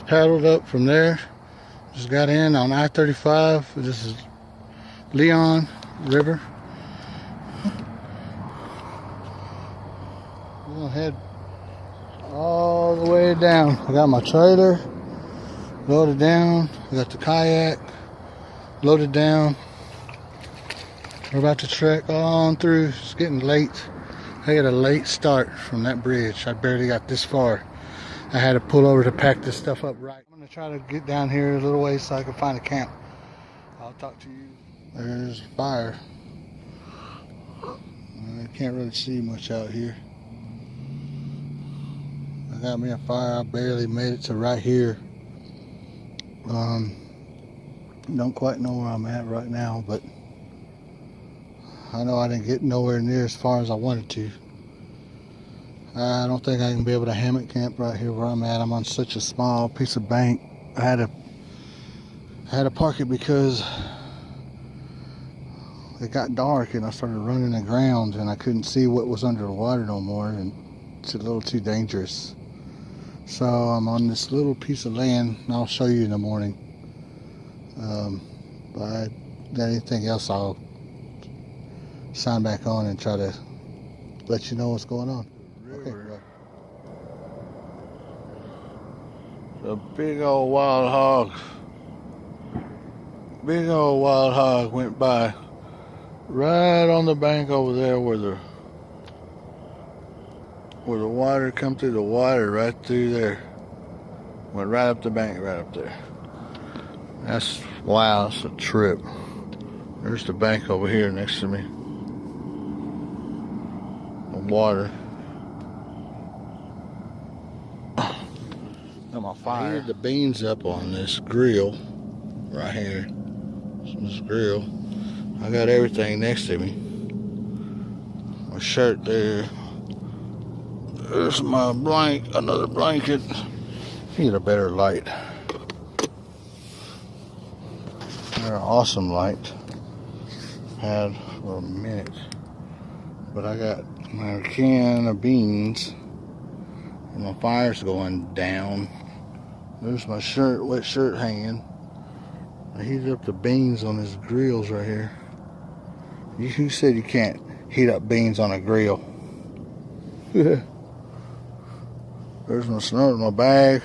just paddled up from there. Just got in on I-35. This is Leon River. We're gonna head all the way down. I got my trailer loaded down. I got the kayak loaded down. We're about to trek on through. It's getting late. I had a late start from that bridge. I barely got this far. I had to pull over to pack this stuff up right. I'm gonna try to get down here a little ways so I can find a camp. I'll talk to you. There's fire. I can't really see much out here. I got me a fire. I barely made it to right here. Don't quite know where I'm at right now, but I know I didn't get nowhere near as far as I wanted to. I don't think I can be able to hammock camp right here where I'm at. I'm on such a small piece of bank. I had to park it because it got dark and I started running aground and I couldn't see what was under the water no more, and it's a little too dangerous. So I'm on this little piece of land, and I'll show you in the morning. But I got anything else, I'll sign back on and try to let you know what's going on. Okay, right. A big old wild hog. Big old wild hog went by right on the bank over there where the water come through the water, right through there. Went right up the bank, right up there. Wow, that's a trip. There's the bank over here next to me. The water. Got my fire. I heated the beans up on this grill right here. This grill. I got everything next to me. My shirt there. There's my another blanket. Need a better light. They're an awesome light. Had for a minute. But I got my can of beans. And my fire's going down. There's my shirt, wet shirt hanging. I heated up the beans on his grills right here. Who said you can't heat up beans on a grill? There's my snow, my bag.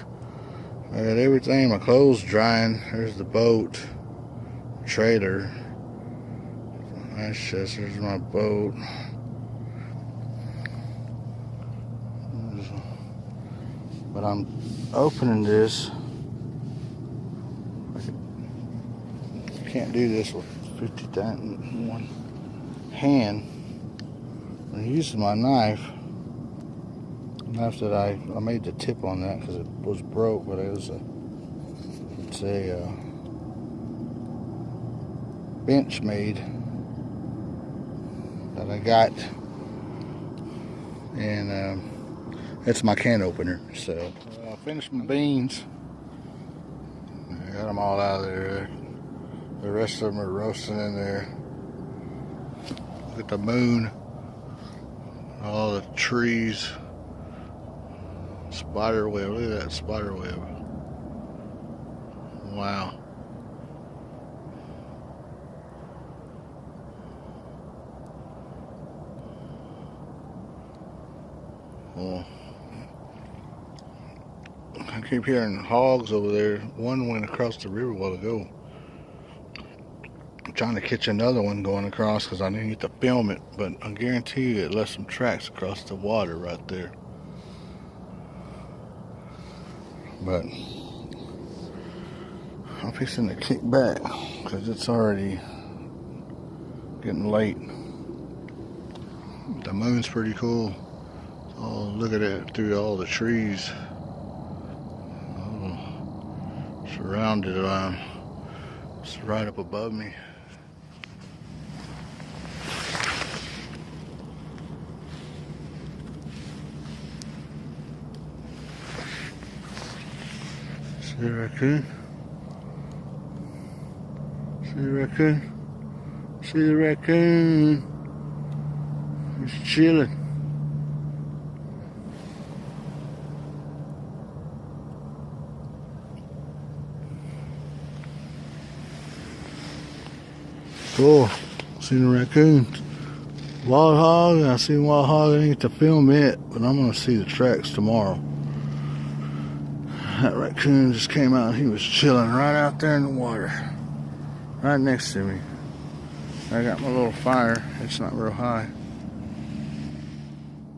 I got everything, my clothes drying. There's the boat, trailer. There's my boat. But I'm opening this. I can't do this with 50 times in one hand. I'm using my knife. That I made the tip on that because it was broke, but it's a bench made that I got, and it's my can opener. So I finished my beans. I got them all out of there. The rest of them are roasting in there. Look at the moon, all the trees. Spider web, look at that spider web. Wow. Well, I keep hearing hogs over there. One went across the river a while ago. I'm trying to catch another one going across because I didn't get to film it, but I guarantee you it left some tracks across the water right there. But I'm fixing to kick back because it's already getting late. The moon's pretty cool. Oh, look at it through all the trees. Oh, surrounded around. It's right up above me. See the raccoon? See the raccoon? See the raccoon? He's chilling. Cool. Seen a raccoon. Wild hog. I seen wild hog. I didn't get to film it, but I'm gonna see the tracks tomorrow. That raccoon just came out and he was chilling right out there in the water. Right next to me. I got my little fire. It's not real high.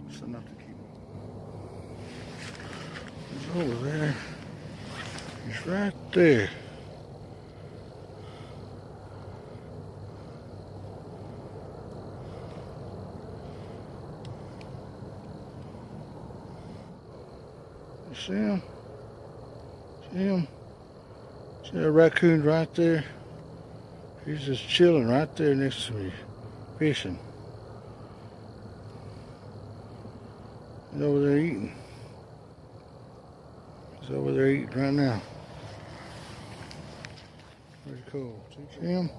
It's enough to keep him. He's over there. He's right there. You see him? See him? See that raccoon right there? He's just chilling right there next to me, fishing. He's over there eating. He's over there eating right now. Pretty cool. See him?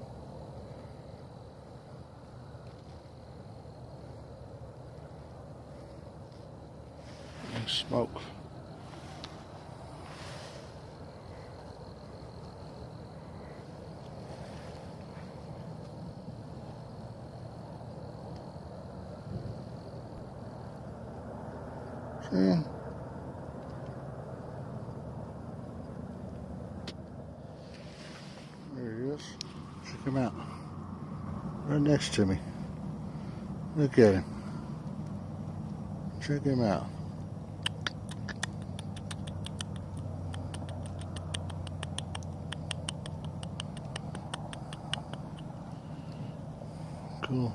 And smoke. See him? There he is. Check him out. Right next to me. Look at him. Check him out. Cool.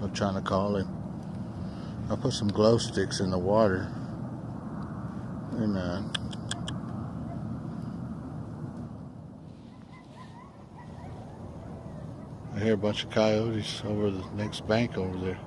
I'm trying to call him. I put some glow sticks in the water, and I hear a bunch of coyotes over the next bank over there.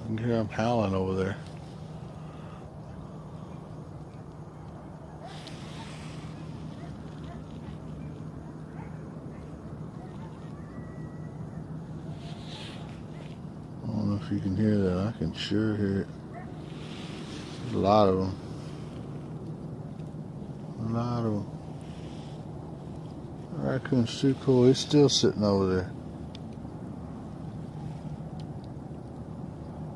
I can hear them howling over there. I don't know if you can hear that. I can sure hear it. There's a lot of them. A lot of them. The raccoon's too cool. He's still sitting over there.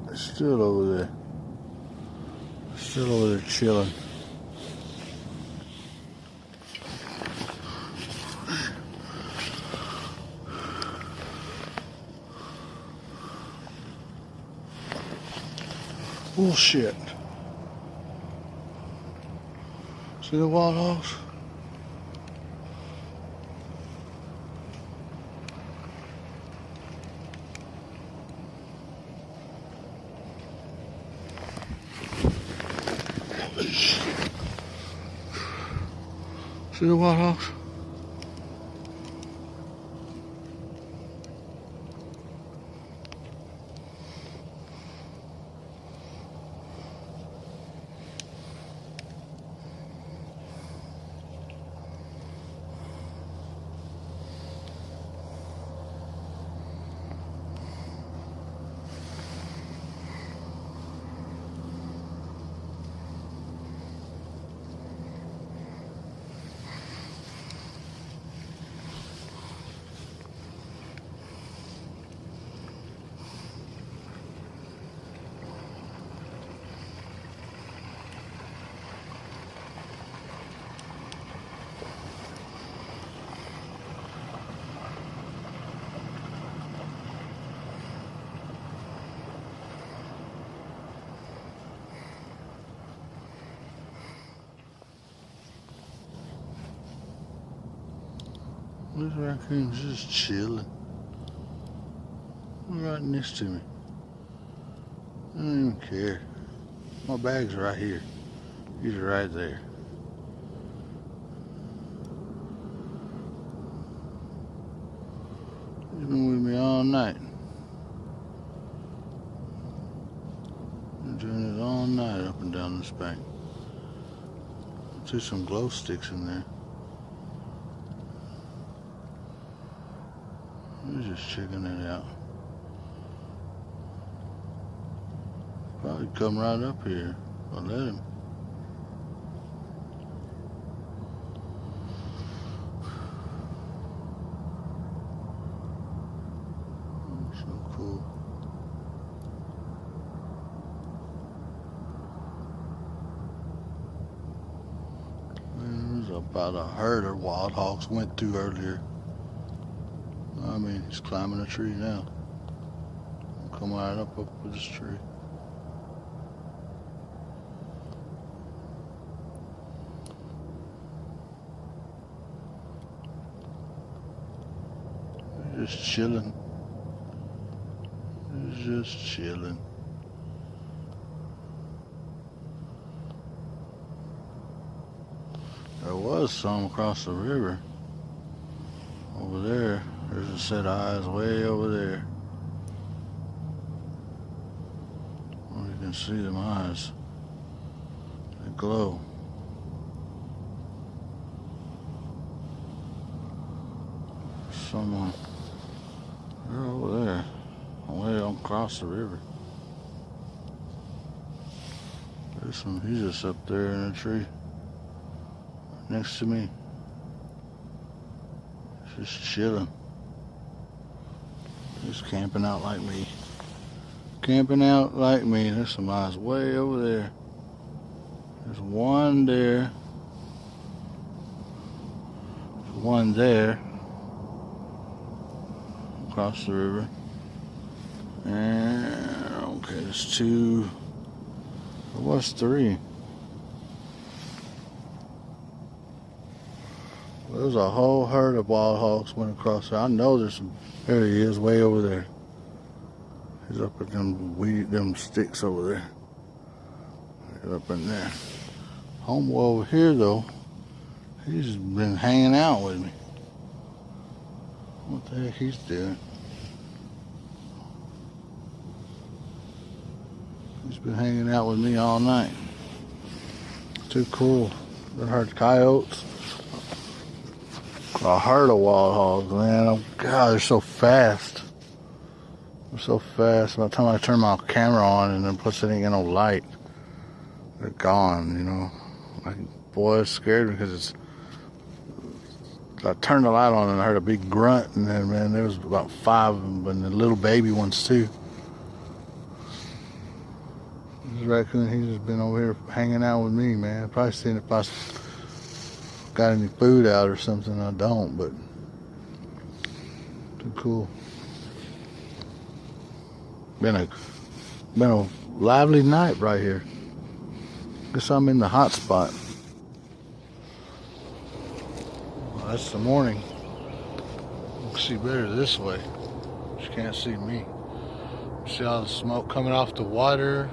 He's still over there. Still over there chilling. Bullshit. See the wild hogs? See the wild hogs? This raccoon's just chilling. Right next to me. I don't even care. My bag's right here. He's right there. all night. Been doing it all night up and down this bank. See some glow sticks in there. He's just checking it out. Probably come right up here. I'll let him. So cool. There's about a herd of wild hogs went through earlier. I mean, he's climbing a tree now. Come right up with this tree. Just chilling. Just chilling. There was some across the river. Over there. There's a set of eyes way over there. Well, you can see them eyes. They glow. Someone. They're over there. Way across the river. There's some. He's just up there in a tree. Next to me. Just chilling. Just camping out like me. Camping out like me. There's some eyes way over there. There's one there. There's one there. Across the river. And okay, there's two. There was three. Well, there's a whole herd of wild hogs went across there. I know there's some. There he is, way over there. He's up at them sticks over there. He's up in there. Homeboy over here though, he's been hanging out with me. What the heck he's doing? He's been hanging out with me all night. Too cool. I heard coyotes. A herd of wild hogs, man. Oh, God, they're so fast. They're so fast. By the time I turn my camera on and then plus it ain't got no light, they're gone, you know. Like, boy, it scared me because it's. I turned the light on and I heard a big grunt, and then, man, there was about 5 of them, and the little baby ones too. This raccoon, he's just been over here hanging out with me, man. Probably seeing if I got any food out or something. I don't, but too cool. Been a lively night right here. Guess I'm in the hot spot. Well, that's the morning. You can see better this way. You can't see me. See all the smoke coming off the water.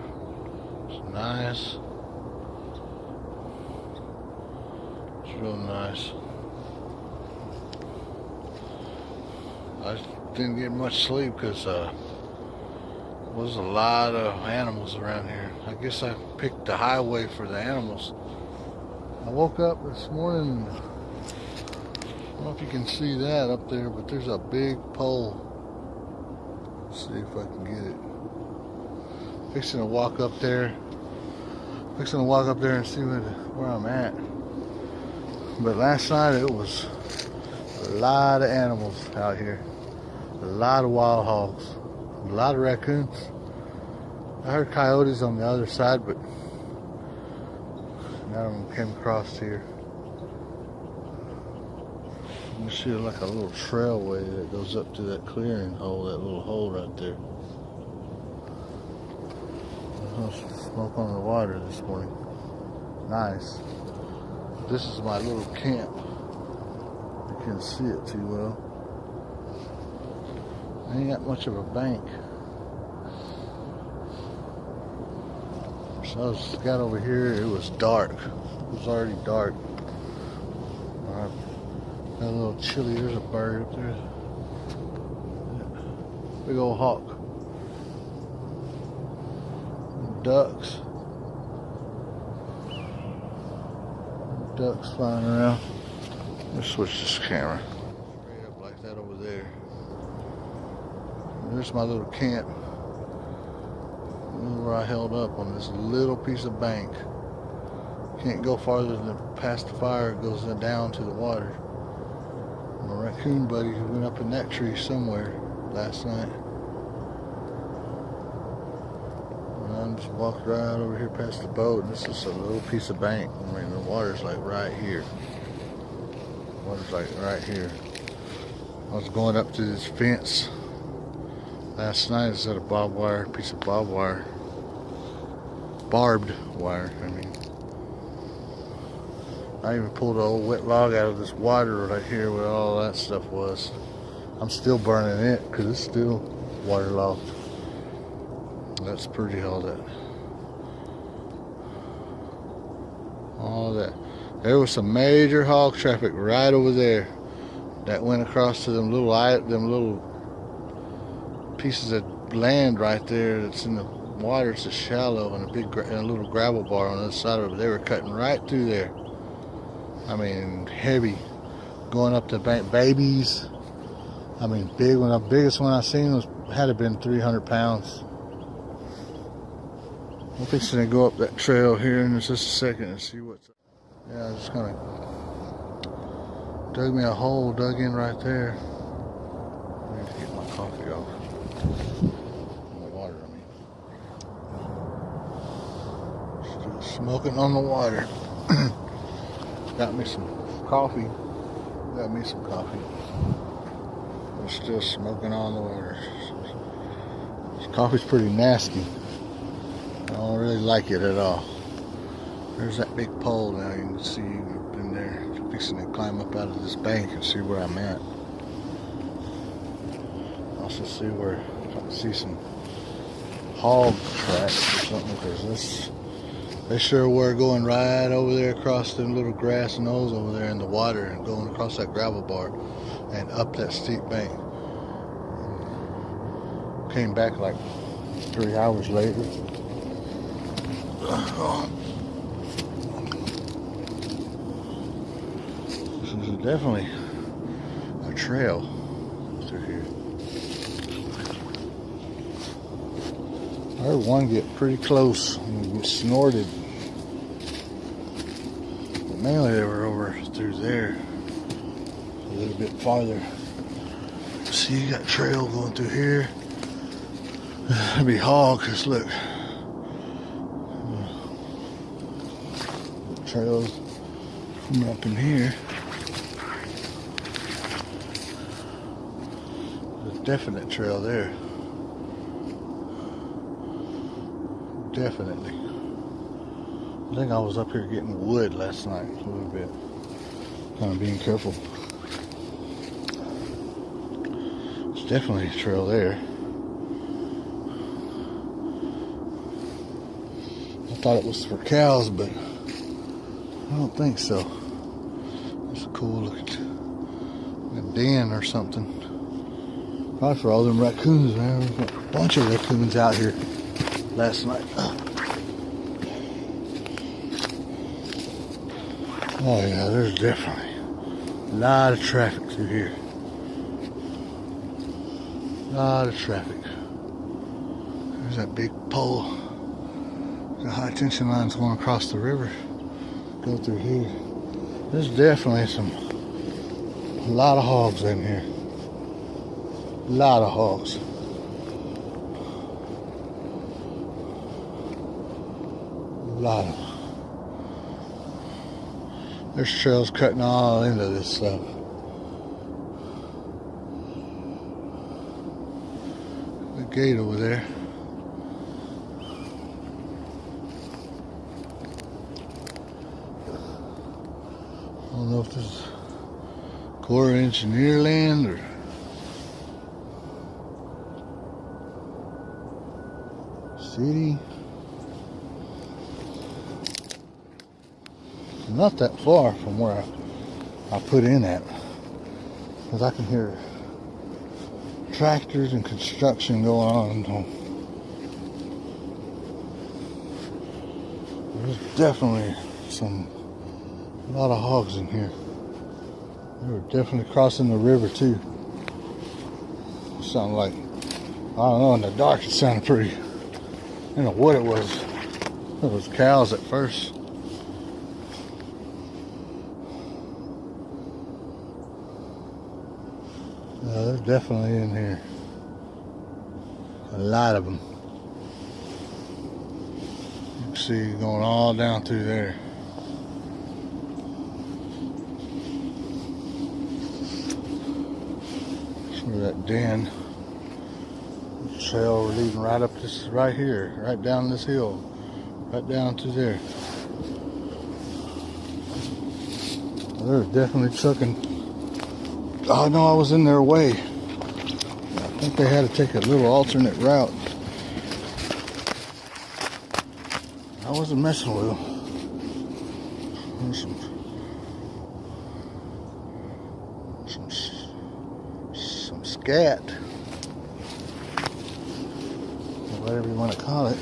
It's nice. Real nice. I didn't get much sleep because there was a lot of animals around here. I guess I picked the highway for the animals. I woke up this morning. I don't know if you can see that up there, but there's a big pole. Let's see if I can get it. Fixing to walk up there. Fixing to walk up there and see where I'm at. But last night it was a lot of animals out here. A lot of wild hogs. A lot of raccoons. I heard coyotes on the other side, but none of them came across here. You see like a little trailway that goes up to that clearing hole, that little hole right there. There's no smoke on the water this morning. Nice. This is my little camp. You can't see it too well. I ain't got much of a bank. So I just got over here, it was dark. It was already dark. Got a little chilly, there's a bird up there. Big old hawk. Ducks. Ducks flying around. Let's switch this camera. Straight up like that over there. There's my little camp. Where I held up on this little piece of bank. Can't go farther than past the fire. It goes down to the water. My raccoon buddy who went up in that tree somewhere last night. And I'm just walked right over here past the boat, and this is a little piece of bank. I mean, the water's like right here. The water's like right here. I was going up to this fence last night. It's at a barbed wire, piece of barbed wire. Barbed wire, I mean. I even pulled an old wet log out of this water right here where all that stuff was. I'm still burning it because it's still waterlogged. That's pretty, all that. All that. There was some major hog traffic right over there that went across to them little pieces of land right there that's in the water. It's a shallow and a little gravel bar on the other side of it. They were cutting right through there. I mean, heavy, going up the bank. Babies. I mean, big one. The biggest one I seen had to been 300 pounds. I'm fixing to go up that trail here in just a second and see what's up. Yeah, I just kind of dug me a hole, dug in right there. I need to get my coffee off. My water, I mean. Still smoking on the water. Got me some coffee. I'm still smoking on the water. This coffee's pretty nasty. I don't really like it at all. There's that big pole now. You can see up in there. I'm fixing to climb up out of this bank and see where I'm at. Also see where I can see some hog tracks or something, because they sure were going right over there across them little grass knolls over there in the water and going across that gravel bar and up that steep bank. Came back like 3 hours later. This is definitely a trail through here. I heard one get pretty close and get snorted. But mainly they were over through there, a little bit farther. See, you got trail going through here. That'd be hog, cause look. Trails coming up in here. There's a definite trail there. Definitely. I think I was up here getting wood last night a little bit. Kind of being careful. There's definitely a trail there. I thought it was for cows, but I don't think so. It's a cool looking den or something. Probably for all them raccoons, man. There's a bunch of raccoons out here last night. Oh yeah, there's definitely a lot of traffic through here. A lot of traffic. There's that big pole. The high tension lines going across the river. Go through here. There's definitely a lot of hogs in here. A lot of hogs. A lot of them. There's trails cutting all into this stuff. The gate over there. I don't know if this is Corps of Engineer land or city. Not that far from where I put in at, because I can hear tractors and construction going on. There's definitely a lot of hogs in here. They were definitely crossing the river too. It sounded like, I don't know, in the dark it sounded pretty. I don't know what it was. It was cows at first. They're definitely in here. A lot of them. You can see going all down through there. That den, the trail leading right up this, right here, right down this hill, right down to there. They're definitely trucking. Oh no, I was in their way. I think they had to take a little alternate route. I wasn't messing with them. There's some scat, whatever you want to call it.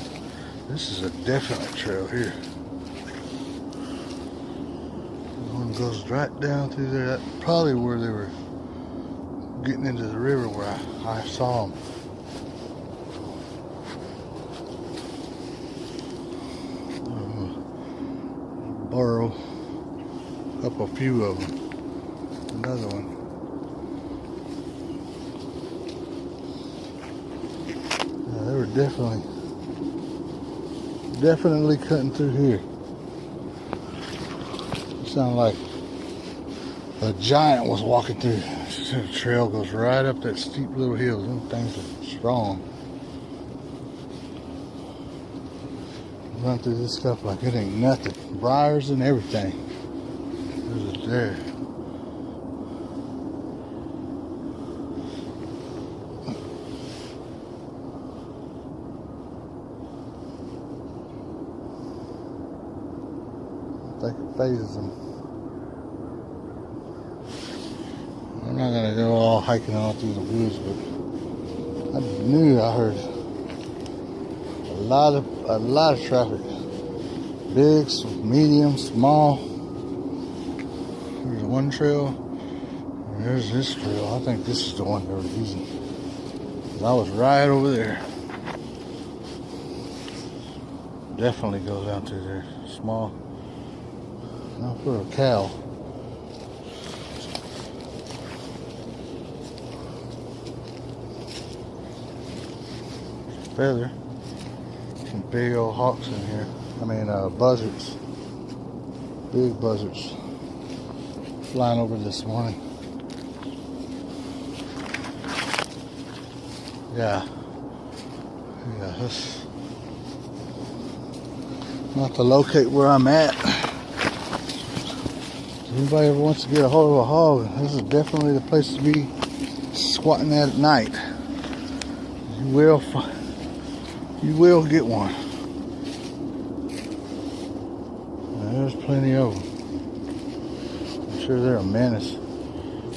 This is a definite trail here. The one goes right down through there. That's probably where they were getting into the river where I saw them. Borrow up a few of them. Another one. They were definitely cutting through here. It sounded like a giant was walking through. The trail goes right up that steep little hill. Them things are strong. Run through this stuff like it ain't nothing. Briars and everything. There's it there. I think it phases them. I'm not gonna go all hiking all through the woods, but I knew I heard a lot of traffic. Big, medium, small. There's one trail. And there's this trail. I think this is the one they were using. I was right over there. Definitely goes out through there. Small. Not for a cow. Feather. Some big old hawks in here. I mean, buzzards. Big buzzards. Flying over this morning. Yeah. Yeah, this. Not to locate where I'm at. If anybody ever wants to get a hold of a hog, this is definitely the place to be squatting at night. You will get one. And there's plenty of them. I'm sure they're a menace.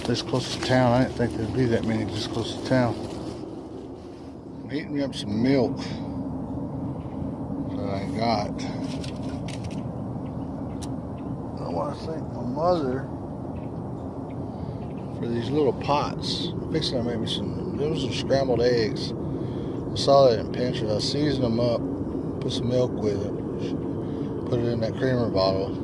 This close to town, I didn't think there'd be that many this close to town. I'm heating up some milk that I got. I want to thank my mother for these little pots. I'm fixing to make me those are scrambled eggs. I saw that in Pinterest. I seasoned them up, put some milk with it, put it in that creamer bottle.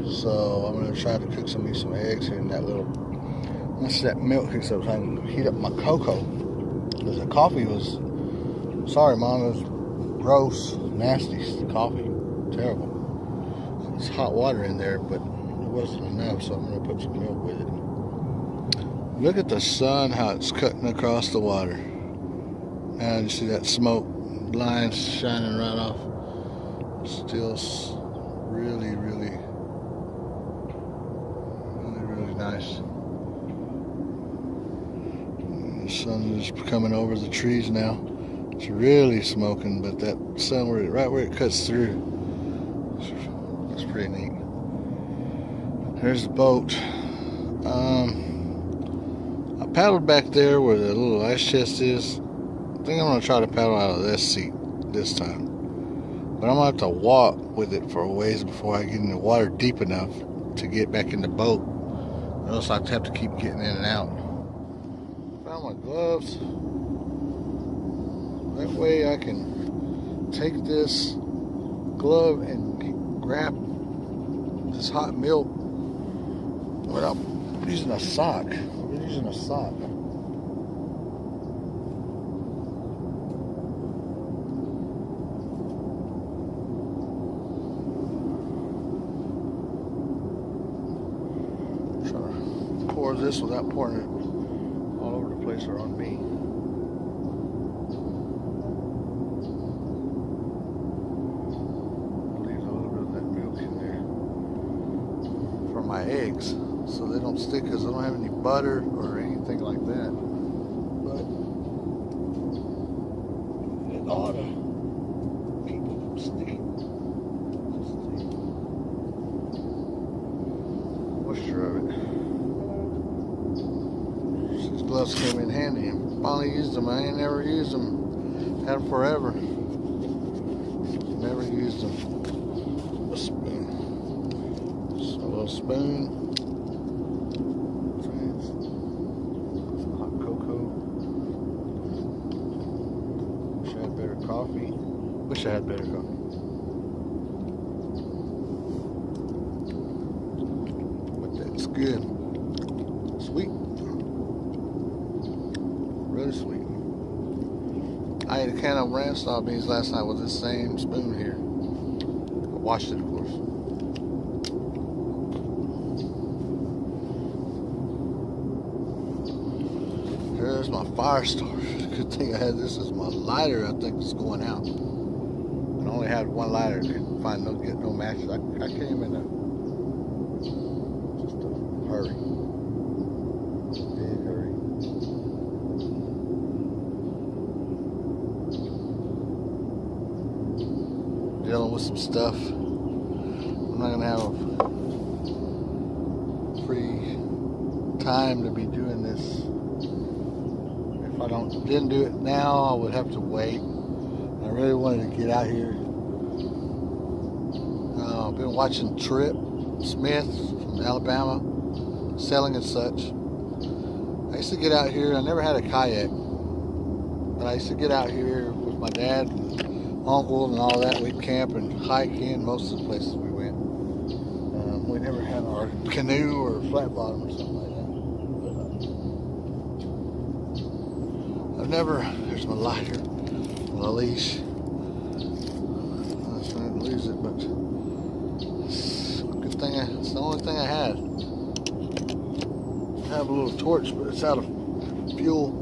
So I'm going to try to cook some eggs here in that little, once that milk heats up, so I can heat up my cocoa. Because the coffee was, sorry Mom, it was gross, nasty coffee, terrible. It's hot water in there, but it wasn't enough, so I'm going to put some milk with it. Look at the sun, how it's cutting across the water. And you see that smoke lines shining right off. Still really nice. And the sun is coming over the trees now. It's really smoking, but that sun right where it cuts through, that's pretty neat. There's the boat. I paddled back there where the little ice chest is. I think I'm going to try to paddle out of this seat this time. But I'm going to have to walk with it for a ways before I get in the water deep enough to get back in the boat. Or else I'd have to keep getting in and out. Found my gloves. That way I can take this glove and grab this hot milk without using a sock. We're using a sock. Try to pour this without pouring it all over the place or on me. My eggs so they don't stick, because I don't have any butter or anything like that, but it ought to keep them from sticking. Moisture of it. These gloves came in handy and finally used them. I ain't never used them. Had them forever. Never used them. A spoon. Spoon, some hot cocoa. Wish I had better coffee. But that's good. Sweet. Really sweet. I ate a can of ranch style beans last night with this same spoon here. I washed it, of course. There's my fire starter. Good thing I had this as my lighter. I think it's going out. I only had one lighter. Couldn't find get no matches. I came in just a hurry. Big hurry. Dealing with some stuff. I'm not gonna have a free time to be doing this. If I didn't do it now, I would have to wait. I really wanted to get out here. I've been watching Trip Smith from Alabama, Selling and Such. I used to get out here. I never had a kayak, but I used to get out here with my dad and uncle and all that. We'd camp and hike in most of the places we went. We never had our canoe or flat bottom or something like that. Here's my lighter, my leash. I was trying to lose it, but good thing it's the only thing I had. I have a little torch, but it's out of fuel.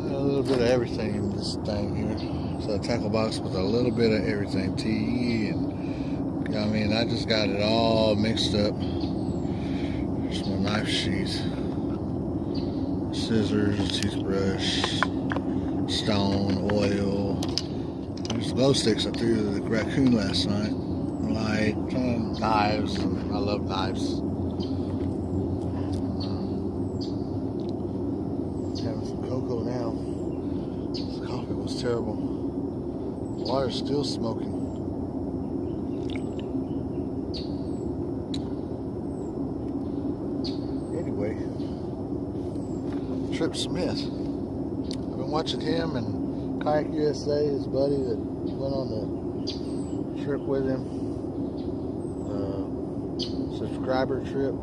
A little bit of everything in this thing here. So a tackle box with a little bit of everything. Tea and I just got it all mixed up. There's my knife sheath. Scissors, toothbrush, stone, oil. There's glow sticks I threw to the raccoon last night. Light, knives. I love knives. Having some cocoa now. This coffee was terrible. The water's still smoking. Anyway. Trip Smith. I've been watching him and Kayak USA, his buddy that went on the trip with him. Subscriber trip.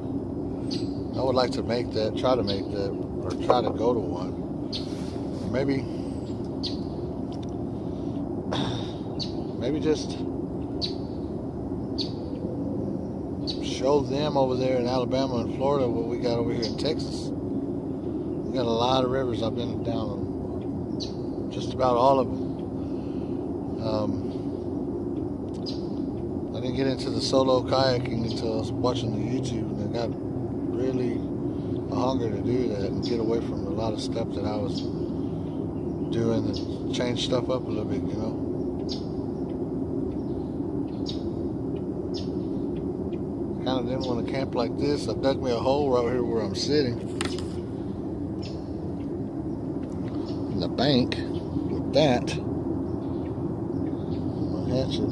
I would like to make that, try to make that, or try to go to one. Maybe just show them over there in Alabama and Florida what we got over here in Texas. We got a lot of rivers. I've been down on just about all of them. I didn't get into the solo kayaking until I was watching the YouTube, and I got really a hunger to do that and get away from a lot of stuff that I was doing and change stuff up a little bit, kind of didn't want to camp like this. I dug me a hole right here where I'm sitting in the bank with that. My hatchet.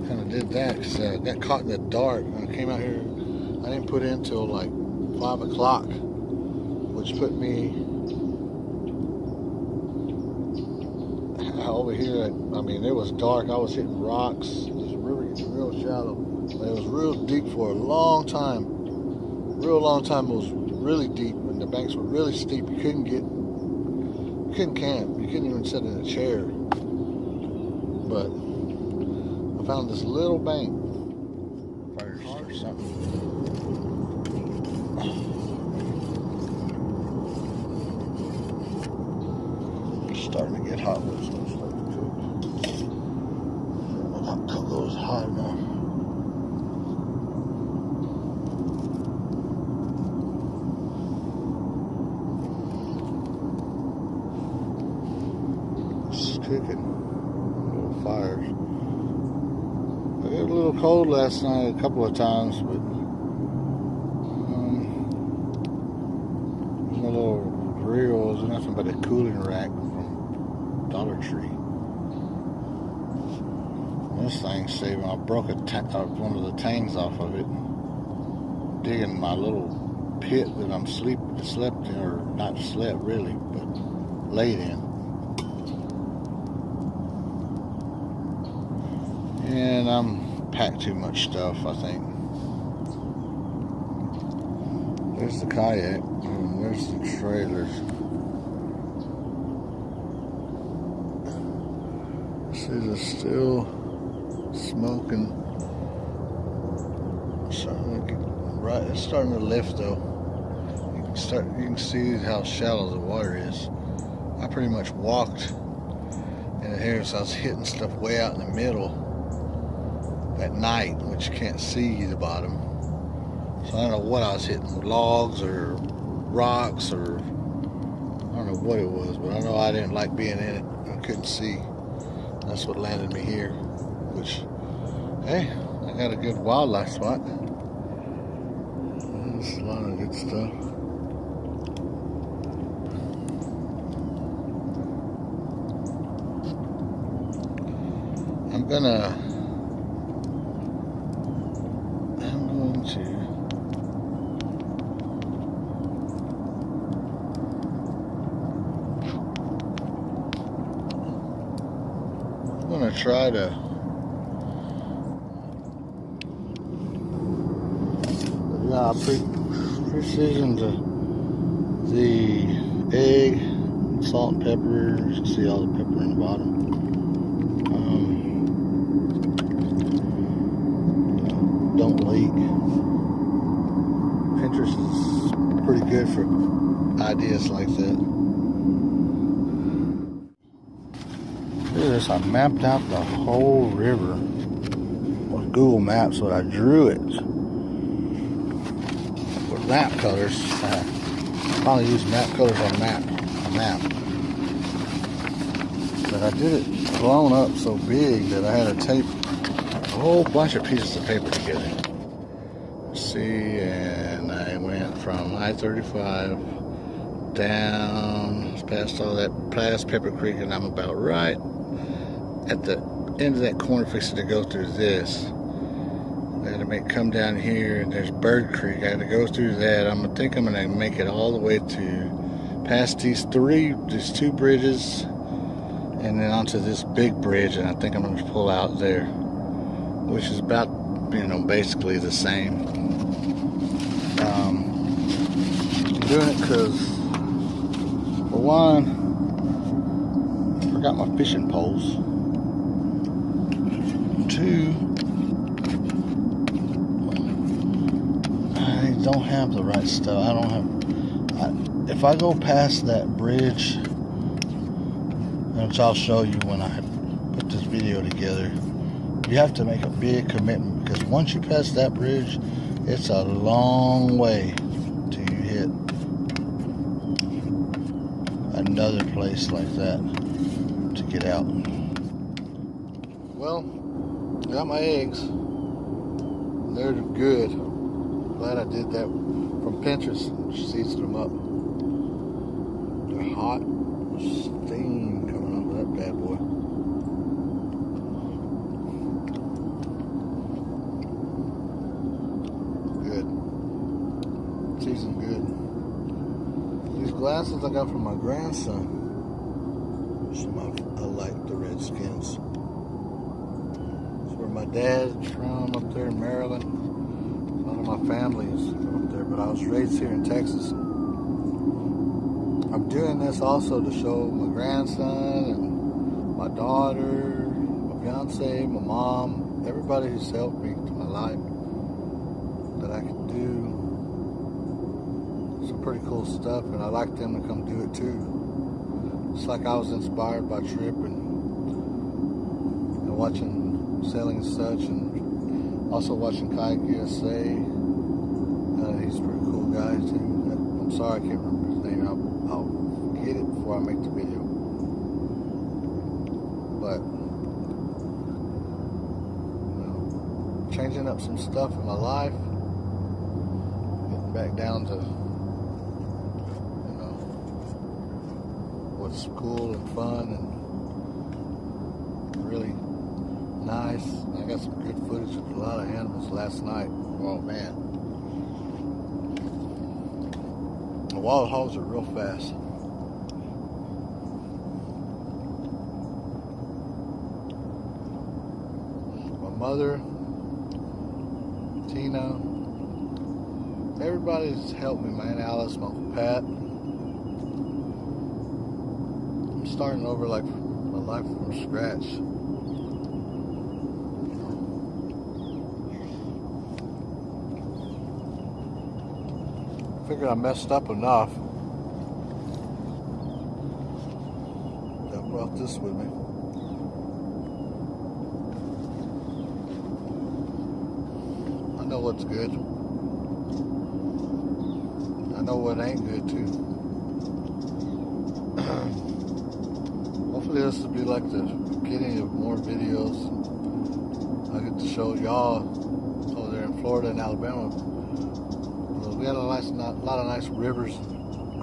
Kind of did that because I got caught in the dark. When I came out here, I didn't put in till like 5 o'clock, which put me over here. I mean, it was dark. I was hitting rocks. It was real shallow, but it was real deep for a long time. Real long time. It was really deep, and the banks were really steep. You couldn't camp. You couldn't even sit in a chair. But I found this little bank. Fire or something. It's starting to get hot. Cocoa's hot enough. It's cooking. Little fires. I got a little cold last night a couple of times, but there's no little grill. There's nothing but a cooling rack from Dollar Tree. This thing's saving. I broke one of the tangs off of it, digging my little pit that I'm slept in, or not slept really, but laid in. And I'm packed too much stuff, I think. There's the kayak, and there's the trailers. See, there's still smoking. It's starting to lift though. You can see how shallow the water is. I pretty much walked in here, so I was hitting stuff way out in the middle at night, which you can't see the bottom. So I don't know what I was hitting, logs or rocks, or I don't know what it was, but I know I didn't like being in it. I couldn't see. That's what landed me here. Which, hey, I got a good wildlife spot. There's a lot of good stuff. I'm going to try to precision the egg, salt and pepper. You can see all the pepper in the bottom. Don't leak. Pinterest is pretty good for ideas like that. Look at this, I mapped out the whole river with Google Maps, but I drew it with map colors. I finally used map colors on a map. But I did it blown up so big that I had to tape a whole bunch of pieces of paper together. See, and I went from I-35 down past all that, past Pepper Creek, and I'm about right at the end of that corner, fixing to go through this. I had to come down here, and there's Bird Creek. I had to go through that. I think I'm gonna make it all the way to past these two bridges, and then onto this big bridge, and I think I'm gonna pull out there, which is about, basically the same. I'm doing it because, for one, I forgot my fishing poles. Two, I don't have the right stuff. If I go past that bridge, which I'll show you when I put this video together, you have to make a big commitment, because once you pass that bridge, it's a long way till you hit another place like that to get out. Well, got my eggs. They're good. Glad I did that from Pinterest. Seasoned them up. They're hot. Steam coming off of that bad boy. Good. Seasoned good. These glasses I got from my grandson. I like the Redskins. That's where my dad's from, up there in Maryland. A lot of my family is from up there, but I was raised here in Texas. I'm doing this also to show my grandson and my daughter, my fiance, my mom, everybody who's helped me to my life, that I can do some pretty cool stuff, and I'd like them to come do it too. It's like I was inspired by Trip and watching sailing and such, and also watching Kayak USA. He's a pretty cool guy too. I'm sorry I can't remember his name. I'll get it before I make the video. But changing up some stuff in my life, getting back down to what's cool and fun and really nice. I got some good footage of a lot of animals last night. Oh man, the wild hogs are real fast. My mother, Tina, everybody's helped me, man. Alice, my Uncle Pat. I'm starting over like my life from scratch. Figured I messed up enough. I brought this with me. I know what's good. I know what ain't good too. Hopefully this will be like the beginning of more videos. I get to show y'all over there in Florida and Alabama. We got a lot of nice rivers,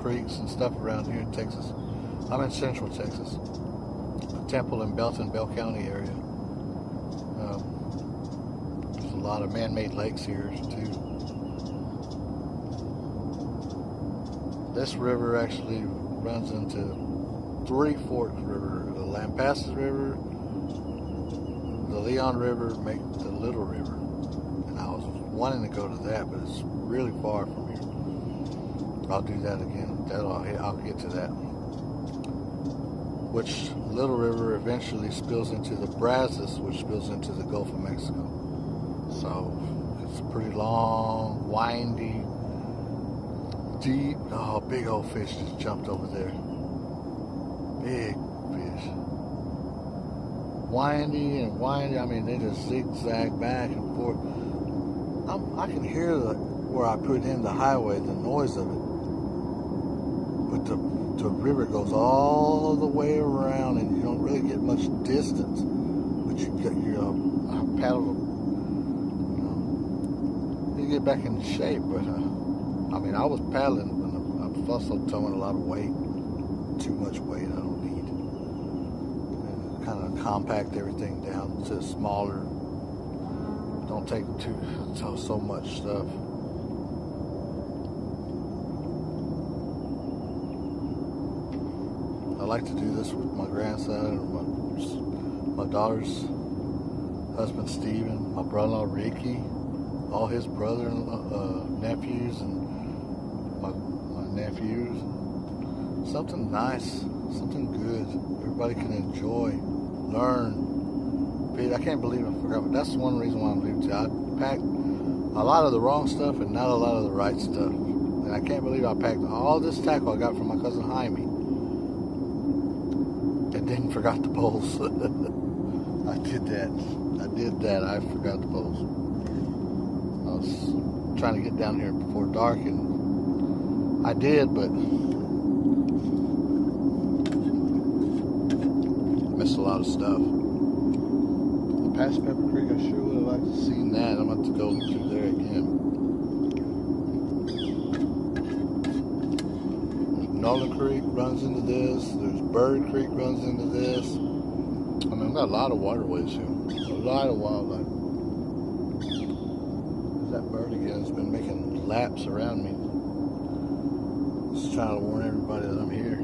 creeks, and stuff around here in Texas. I'm in Central Texas, Temple and Belton, Bell County area. There's a lot of man-made lakes here too. This river actually runs into three forks river: the Lampasas River, the Leon River, make the Little River. And I was wanting to go to that, but it's really far from here. I'll do that again. I'll get to that. Which Little River eventually spills into the Brazos, which spills into the Gulf of Mexico. So it's pretty long, windy, deep. Oh, big old fish just jumped over there. Big fish. Windy and windy. I mean, they just zigzag back and forth. I can hear where I put in the highway, the noise of it. But the river goes all the way around, and you don't really get much distance. But you get your paddle, you get back in shape. But I mean, I was paddling, but I was also towing a lot of weight, too much weight I don't need. Kind of compact everything down to smaller. Don't take so much stuff. I like to do this with my grandson, my daughter's husband Steven, my brother-in-law Ricky, all his brother nephews, and my nephews. Something nice, something good. Everybody can enjoy, learn. I can't believe I forgot, but that's one reason why I'm leaving too. I packed a lot of the wrong stuff and not a lot of the right stuff. And I can't believe I packed all this tackle I got from my cousin Jaime and then forgot the poles. I did that. I forgot the poles. I was trying to get down here before dark, and I did, but missed a lot of stuff. past Pepper Creek, I sure would have liked to seen that. I'm about to go through there again. Nolan Creek runs into this. There's Bird Creek runs into this. I mean, we've got a lot of waterways here. A lot of wildlife. There's that bird again. It's been making laps around me. Just trying to warn everybody that I'm here.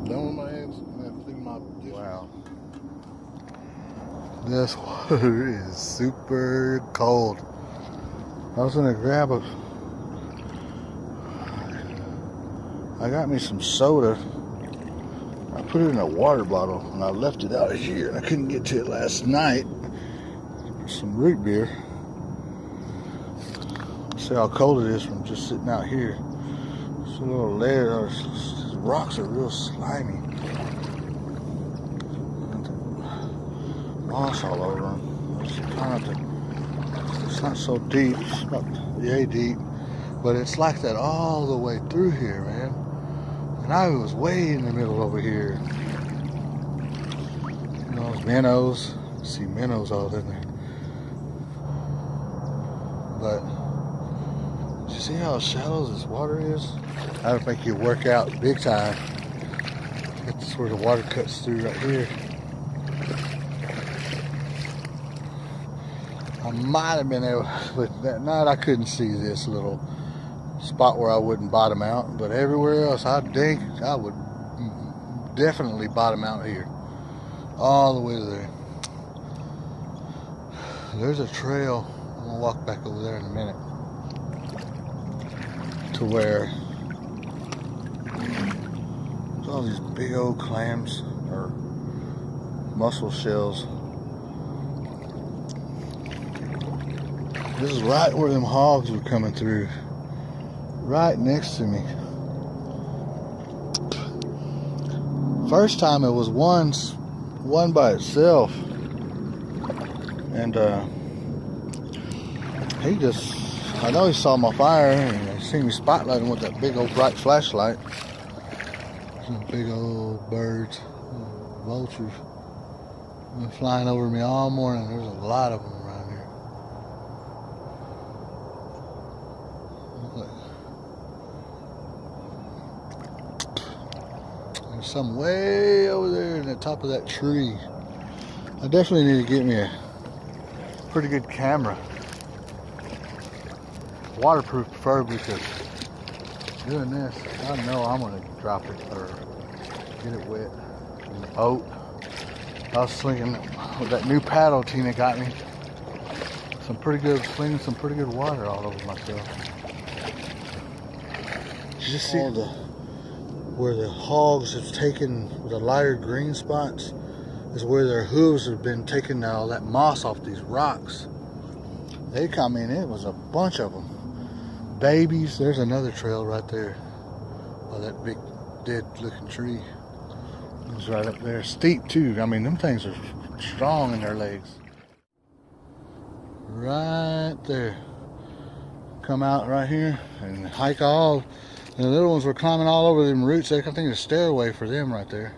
Done with my eggs. I'm gonna clean my dishes. Wow. This water is super cold. I was gonna grab I got me some soda. I put it in a water bottle and I left it out here and I couldn't get to it last night. Some root beer. See how cold it is from just sitting out here. It's a little layer. These rocks are real slimy. Moss all over them. It's not so deep. It's about yay deep, but it's like that all the way through here, man. And I was way in the middle over here. You know, those minnows. I see minnows all in there. But you see how shallow this water is? That would make you work out big time. That's where the water cuts through right here. I might have been able, but that night I couldn't see this little spot where I wouldn't bottom out, but everywhere else I think I would definitely bottom out here. All the way to there. There's a trail. I'm gonna walk back over there in a minute. To where there's all these big old clams or mussel shells. This is right where them hogs were coming through. Right next to me. First time it was one by itself. And I know he saw my fire and he seen me spotlighting with that big old bright flashlight. Some big old birds, vultures, been flying over me all morning. There's a lot of them around here. There's some way over there in the top of that tree. I definitely need to get me a pretty good camera. Waterproof preferably, because doing this, I know I'm going to drop it or get it wet in the boat. I was slinging with that new paddle Tina got me. Slinging some pretty good water all over myself. You just see where the hogs have taken the lighter green spots is where their hooves have been taking all that moss off these rocks. They come in, it was a bunch of them. Babies, there's another trail right there. Oh, that big dead looking tree. It was right up there. Steep too. I mean, them things are strong in their legs. Right there. Come out right here and hike all. And the little ones were climbing all over them roots. I think there's a stairway for them right there.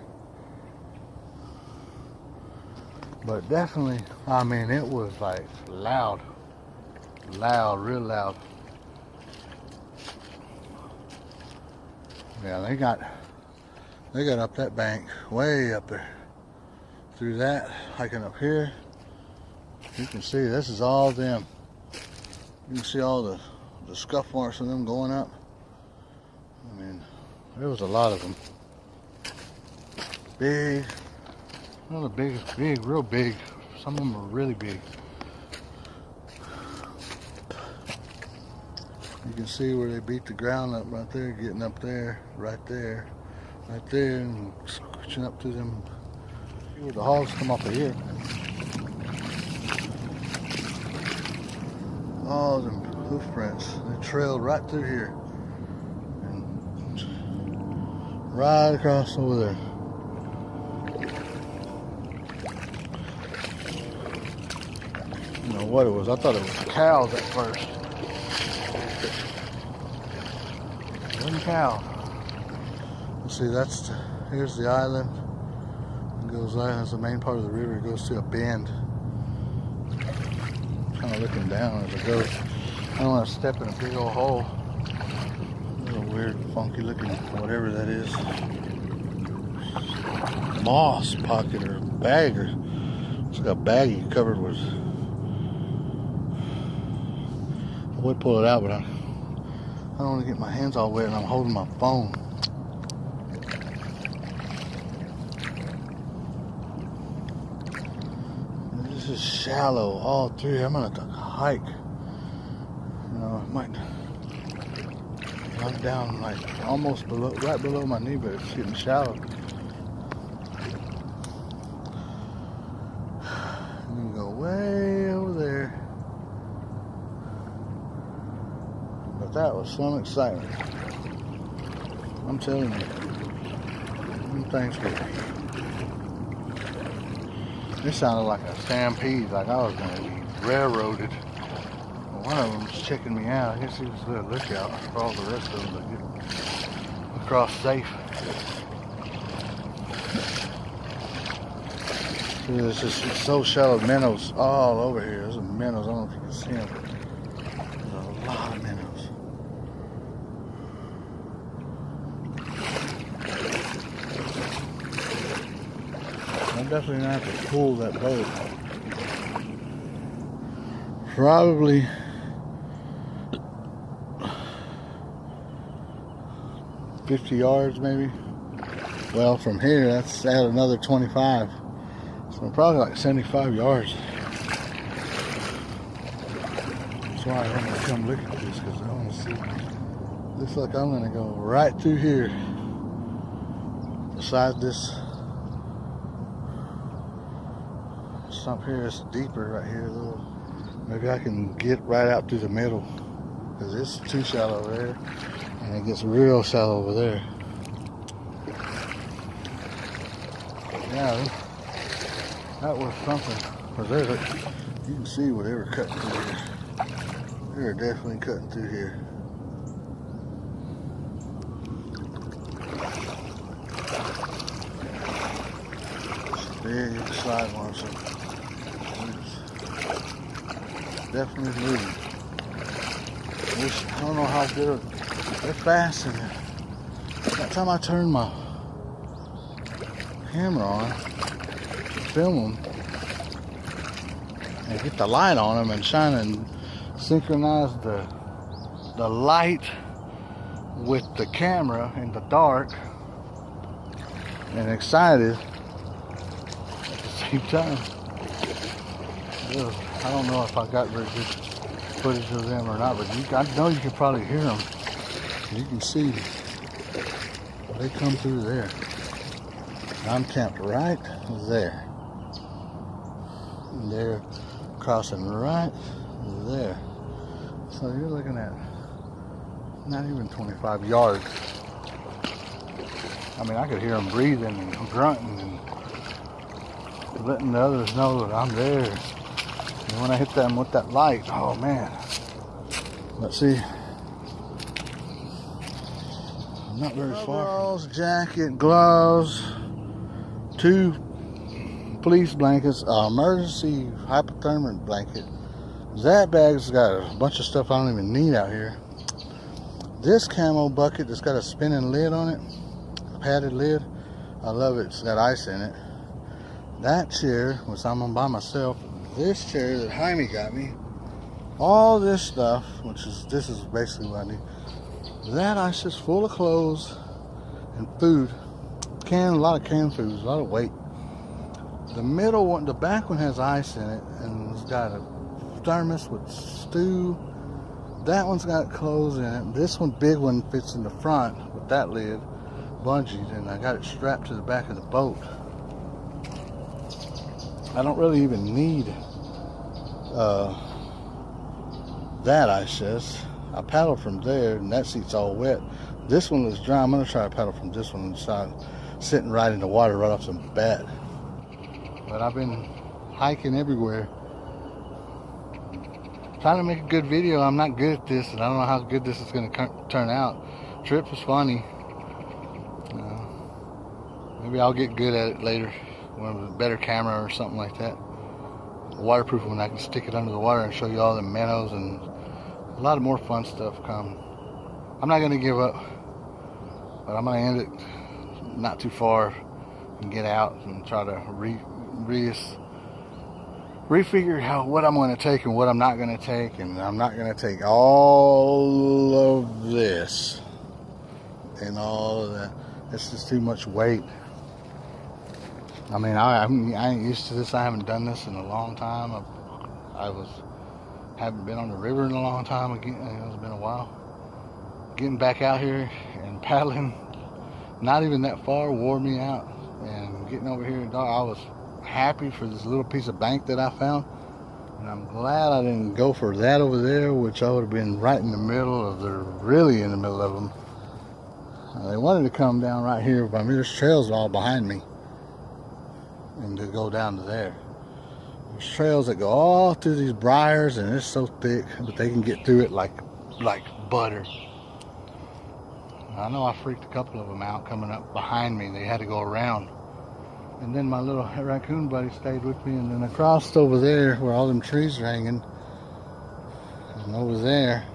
But definitely, I mean, it was like loud. Loud, real loud. Yeah, they got up that bank, way up there. Through that, hiking up here. You can see this is all them. You can see all the scuff marks of them going up. I mean, there was a lot of them. Big, another big, real big. Some of them are really big. You can see where they beat the ground up right there, getting up there, right there, and scooching up to them. See where the hogs come off of here. All them hoof prints, they trailed right through here. And right across over there. I don't know what it was. I thought it was cows at first. Cow. Let's see, here's the island. It goes right, that's the main part of the river. It goes to a bend. Kind of looking down as it goes. I don't want to step in a big old hole. A little weird, funky looking, whatever that is. Moss pocket or bag, or it's like a baggie covered with. I would pull it out, but I don't want to get my hands all wet, and I'm holding my phone. This is shallow all through. I'm gonna have to hike. You know, I might. I'm down like almost below, right below my knee, but it's getting shallow. You can go way over there. But that was some excitement. I'm telling you. Thanks for it. This sounded like a stampede, like I was going to be railroaded. One of them was checking me out. I guess he was a lookout for all the rest of them to get across safe. See, it's so shallow. Minnows all over here. There's some minnows. I don't know if you can see them. There's a lot of minnows. I'm definitely gonna have to pull that boat. Probably 50 yards maybe. Well, from here, that's add another 25. So probably like 75 yards. That's why I want to come look at this, because I want to see. Looks like I'm going to go right through here. Beside this stump here, it's deeper right here a little. Maybe I can get right out through the middle, because it's too shallow there. And it gets real shallow over there. Yeah, that was something. Because you can see where they were cutting through here. They were definitely cutting through here. Big side one, so it's definitely moving. I don't know how good. They're fast, and that time I turn my camera on to film them and get the light on them and shine and synchronize the light with the camera in the dark, and excited at the same time. I don't know if I got very good footage of them or not, but I know you can probably hear them. You can see they come through there. I'm camped right there. And they're crossing right there. So you're looking at not even 25 yards. I mean, I could hear them breathing and grunting and letting the others know that I'm there. And when I hit them with that light, oh man. Let's see. Not very far. Jacket, gloves, 2 police blankets, emergency hypothermic blanket. That bag's got a bunch of stuff I don't even need out here. This camo bucket that's got a spinning lid on it, a padded lid. I love it. It's got ice in it. That chair, which I'm on by myself. This chair that Jaime got me. All this stuff, this is basically what I need. That ice is full of clothes and food. A lot of canned foods, a lot of weight. The middle one, the back one has ice in it, and it's got a thermos with stew. That one's got clothes in it. This one, big one, fits in the front with that lid, bungeed, and I got it strapped to the back of the boat. I don't really even need that ice chest. I paddle from there, and that seat's all wet. This one is dry. I'm gonna try to paddle from this one inside, sitting right in the water right off the bat. But I've been hiking everywhere, trying to make a good video. I'm not good at this, and I don't know how good this is gonna turn out. Trip was funny. Maybe I'll get good at it later with a better camera or something like that. A waterproof one, I can stick it under the water and show you all the minnows and a lot of more fun stuff coming. I'm not going to give up, but I'm going to end it not too far and get out and try to refigure what I'm going to take and what I'm not going to take. And I'm not going to take all of this and all of that. It's just too much weight. I mean, I ain't used to this. I haven't done this in a long time. Haven't been on the river in a long time. Again, it's been a while. Getting back out here and paddling, not even that far, wore me out. And getting over here, I was happy for this little piece of bank that I found. And I'm glad I didn't go for that over there, which I would have been right in the middle of really in the middle of them. They wanted to come down right here, but I mean, there's trails all behind me. And to go down to there. There's trails that go all through these briars, and it's so thick, but they can get through it like butter. I know I freaked a couple of them out coming up behind me. They had to go around. And then my little raccoon buddy stayed with me, and then I crossed over there where all them trees are hanging. And over there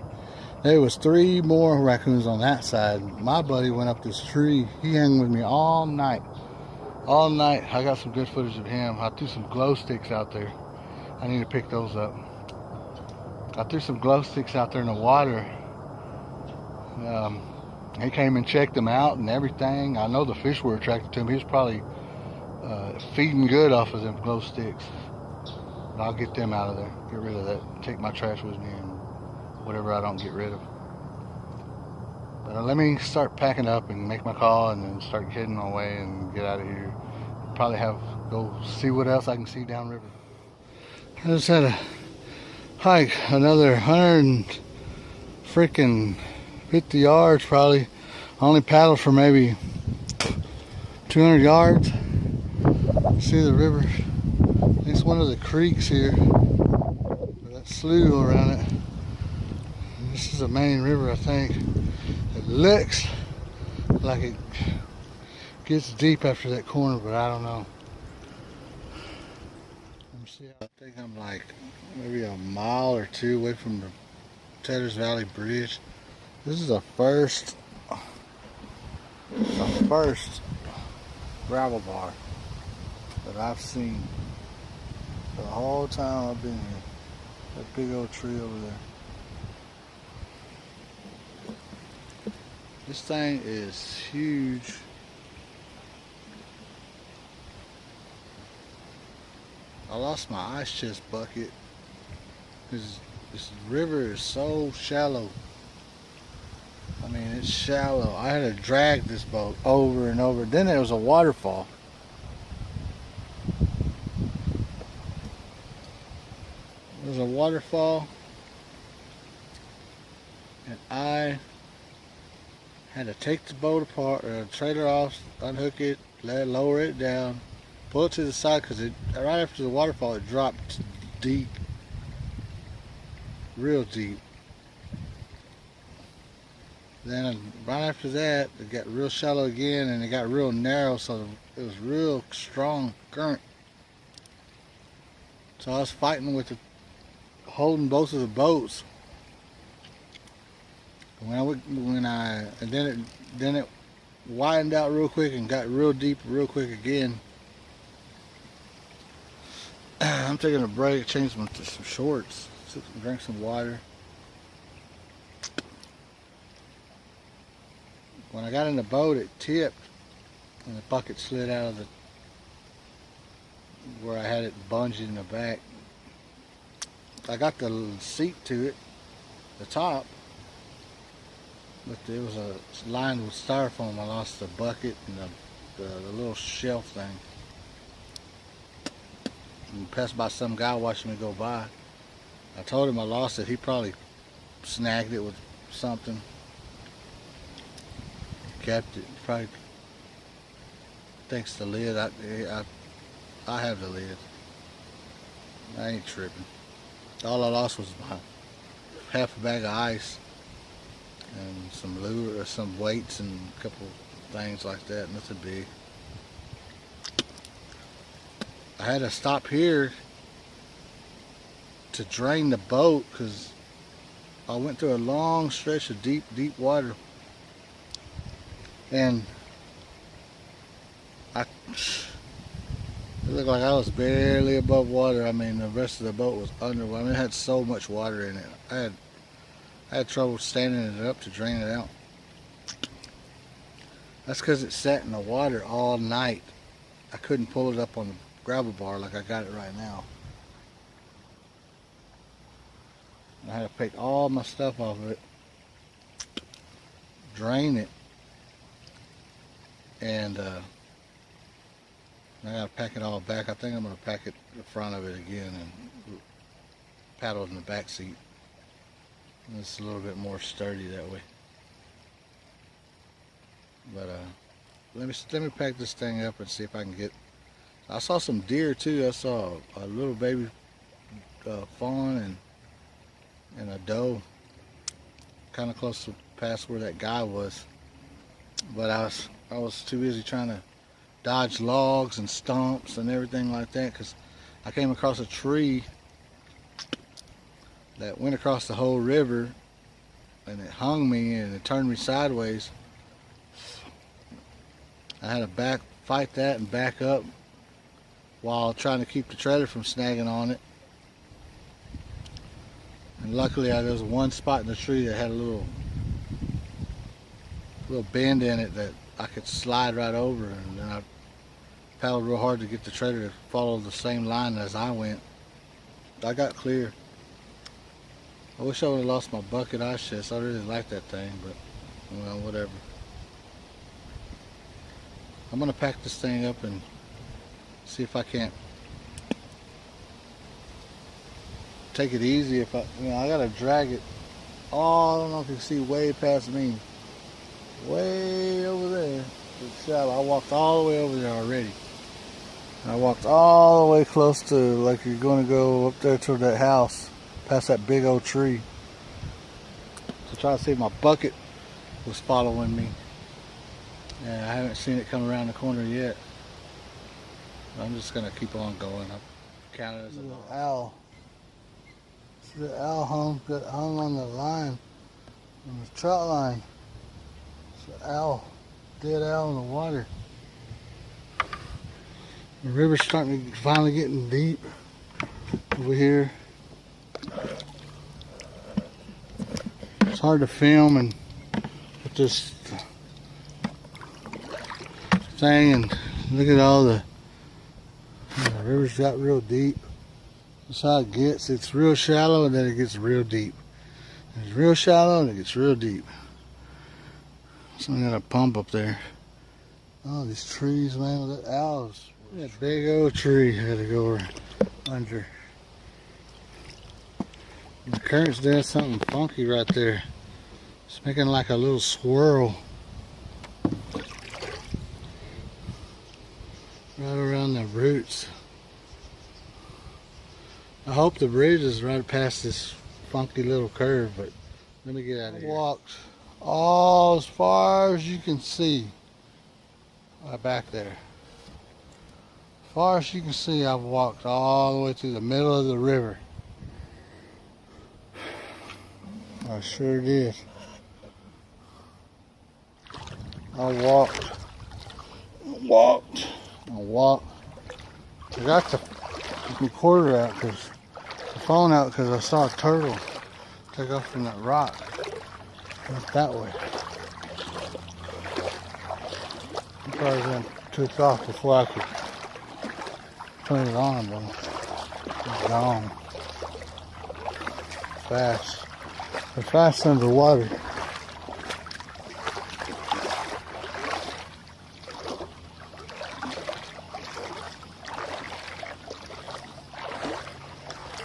was 3 more raccoons on that side. My buddy went up this tree. He hung with me all night. All night. I got some good footage of him. I threw some glow sticks out there. I need to pick those up. I threw some glow sticks out there in the water. He came and checked them out and everything. I know the fish were attracted to him. He was probably feeding good off of them glow sticks. But I'll get them out of there. Get rid of that. Take my trash with me and whatever I don't get rid of. But let me start packing up and make my call and then start heading my way and get out of here. Probably go see what else I can see downriver. I just had to hike another 100 freaking 50 yards probably. I only paddled for maybe 200 yards. See the river. It's one of the creeks here. That slough around it. This is a main river, I think. It looks like it gets deep after that corner, but I don't know. Let me see. I think I'm like maybe a mile or 2 away from the Tedder's Valley Bridge. This is the first gravel bar that I've seen the whole time I've been here. That big old tree over there. This thing is huge. I lost my ice chest bucket because this river is so shallow. I mean, it's shallow. I had to drag this boat over and over. Then there was a waterfall. There's a waterfall, and I had to take the boat apart, or the trailer off, unhook it, lower it down, pull it to the side, because right after the waterfall it dropped deep, real deep. Then right after that it got real shallow again, and it got real narrow, so it was real strong current. So I was fighting with holding both of the boats. And then it widened out real quick and got real deep real quick again. I'm taking a break, change some shorts, drink some water. When I got in the boat, it tipped and the bucket slid out of where I had it bunged in the back. I got the seat to it, the top, but there was lined with styrofoam. I lost the bucket and the little shelf thing. And passed by some guy watching me go by. I told him I lost it. He probably snagged it with something. Kept it. Probably thinks the lid. I have the lid. I ain't tripping. All I lost was my half a bag of ice and some lure or some weights and a couple things like that. Nothing big. I had to stop here to drain the boat because I went through a long stretch of deep water, and it looked like I was barely above water. I mean, the rest of the boat was under. I mean, it had so much water in it. I had trouble standing it up to drain it out. That's because it sat in the water all night. I couldn't pull it up on the gravel bar like I got it right now. I had to pick all my stuff off of it, drain it, and I gotta pack it all back. I think I'm gonna pack it the front of it again and paddle in the back seat. It's a little bit more sturdy that way. But let me pack this thing up and see if I can get. I saw some deer too. I saw a little baby fawn and a doe, kind of close to past where that guy was. But I was too busy trying to dodge logs and stumps and everything like that, because I came across a tree that went across the whole river, and it hung me and it turned me sideways. I had to fight that and back up while trying to keep the trailer from snagging on it. And luckily there was one spot in the tree that had a little bend in it that I could slide right over, and then I paddled real hard to get the trailer to follow the same line as I went. I got clear. I wish I would have lost my bucket ice chest. I really like that thing, but well, whatever. I'm gonna pack this thing up and see if I can't take it easy. If I gotta drag it. Oh, I don't know if you can see way past me, way over there. It's shallow. I walked all the way over there already. I walked all the way close to, like you're gonna go up there to that house, past that big old tree, to try to see if my bucket was following me. And I haven't seen it come around the corner yet. I'm just gonna keep on going. I count it as an owl. See the owl hung on the line, on the trout line. It's an owl, dead owl in the water. The river's starting to finally getting deep over here. It's hard to film and with this thing, and look at all the river's got real deep. That's how it gets. It's real shallow and then it gets real deep. It's real shallow and it gets real deep. Something got a pump up there. Oh, these trees, man, with the owls. That big old tree I had to go under. The current's doing something funky right there. It's making like a little swirl right around the roots. I hope the bridge is right past this funky little curve, but let me get out of here. I walked all as far as you can see right back there. As far as you can see, I've walked all the way through the middle of the river. I sure did. I walked. I got the recorder out, the phone out, because I saw a turtle take off from that rock. Went that way. I probably then took off before I could turn it on, but it's gone. Fast. They're fast underwater.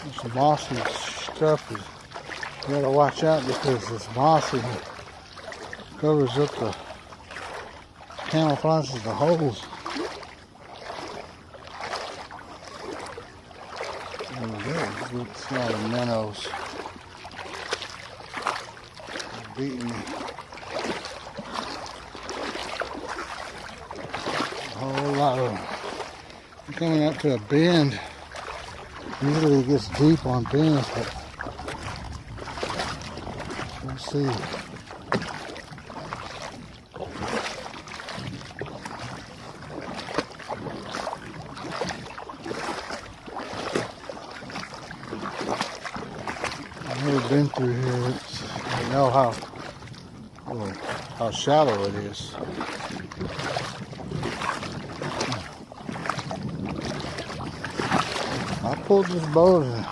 This mossy stuff is, you gotta watch out because it's mossy. Covers up the, camouflages the holes. Over there, good small minnows. They're beating me. A whole lot of them. coming up to a bend. Usually it gets deep on bends, but let's see. I've never been through here. I know how shallow it is. I pulled this boat and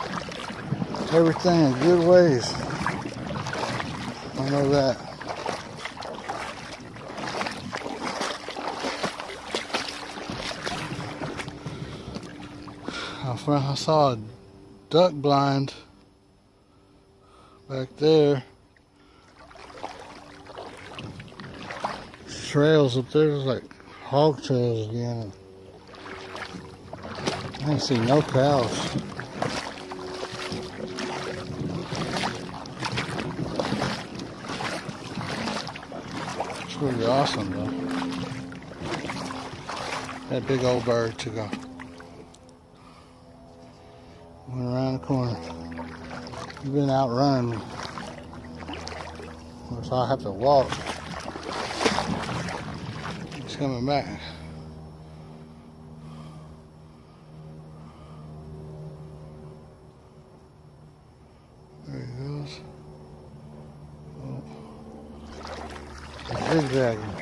everything in good ways. I know that. I saw a duck blind back there. Trails up there, there's like hog trails again. I ain't seen no cows. It's pretty awesome though. That big old bird took off. Went around the corner. He's been outrunning me. So I have to walk. He's coming back. There he goes. Oh. He's zigzagging.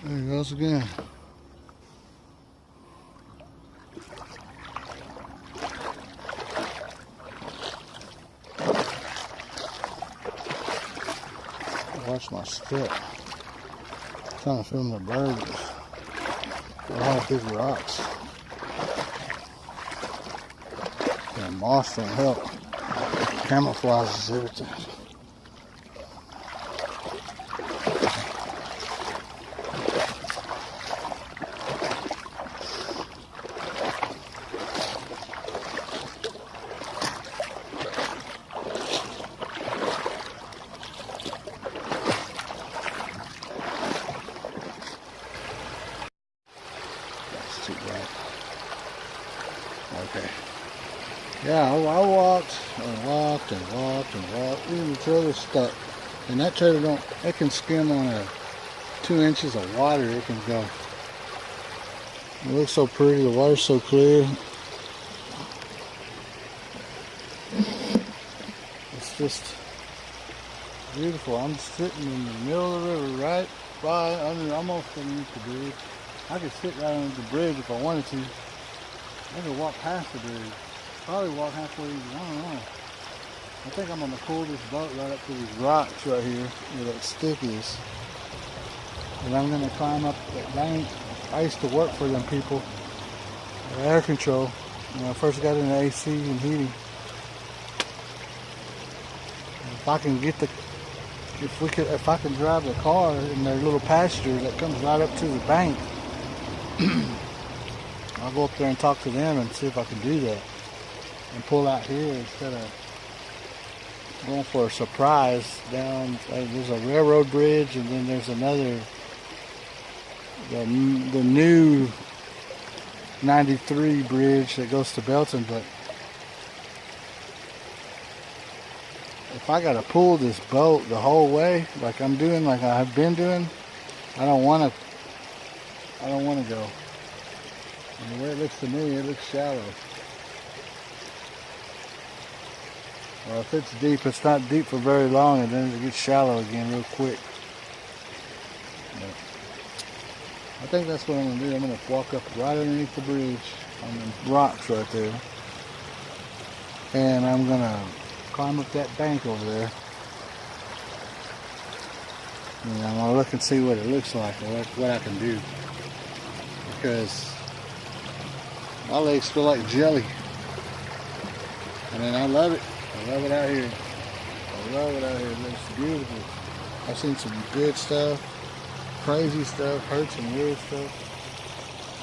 There he goes again. Watch my step. I'm trying to film the bird. A lot of big rocks. And moss don't help. Camouflages everything. Too bright. Okay. Yeah, I walked and walked and walked and walked. Even the trailer's stuck. And that trailer it can skim on 2 inches of water. It can go. It looks so pretty. The water's so clear. It's just beautiful. I'm sitting in the middle of the river, right by, almost underneath the bridge. I could sit right under the bridge if I wanted to. I could walk past the bridge. Probably walk halfway, I don't know. I think I'm gonna pull this boat right up to these rocks right here where that stick is. And I'm gonna climb up that bank. I used to work for them people, air control, when I first got into AC and heating. If I can get if I can drive the car in their little pasture that comes right up to the bank, I'll go up there and talk to them and see if I can do that and pull out here instead of going for a surprise down. There's a railroad bridge and then there's another, the new 93 bridge that goes to Belton. But if I gotta pull this boat the whole way like I'm doing, like I've been doing, I don't want to go. And the way it looks to me, it looks shallow. Well, if it's deep, it's not deep for very long, and then it gets shallow again real quick. But I think that's what I'm going to do. I'm going to walk up right underneath the bridge on the rocks right there. And I'm going to climb up that bank over there. And I'm going to look and see what it looks like, or what I can do. Because my legs feel like jelly. And then I love it. I love it out here. I love it out here. It looks beautiful. I've seen some good stuff, crazy stuff, heard some weird stuff.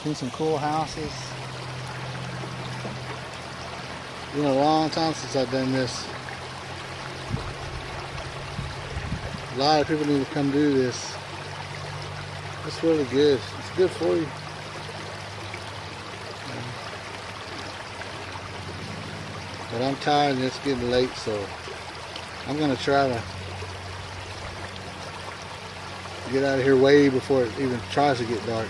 Seen some cool houses. It's been a long time since I've done this. A lot of people need to come do this. It's really good. It's good for you. But I'm tired and it's getting late, so I'm gonna try to get out of here way before it even tries to get dark.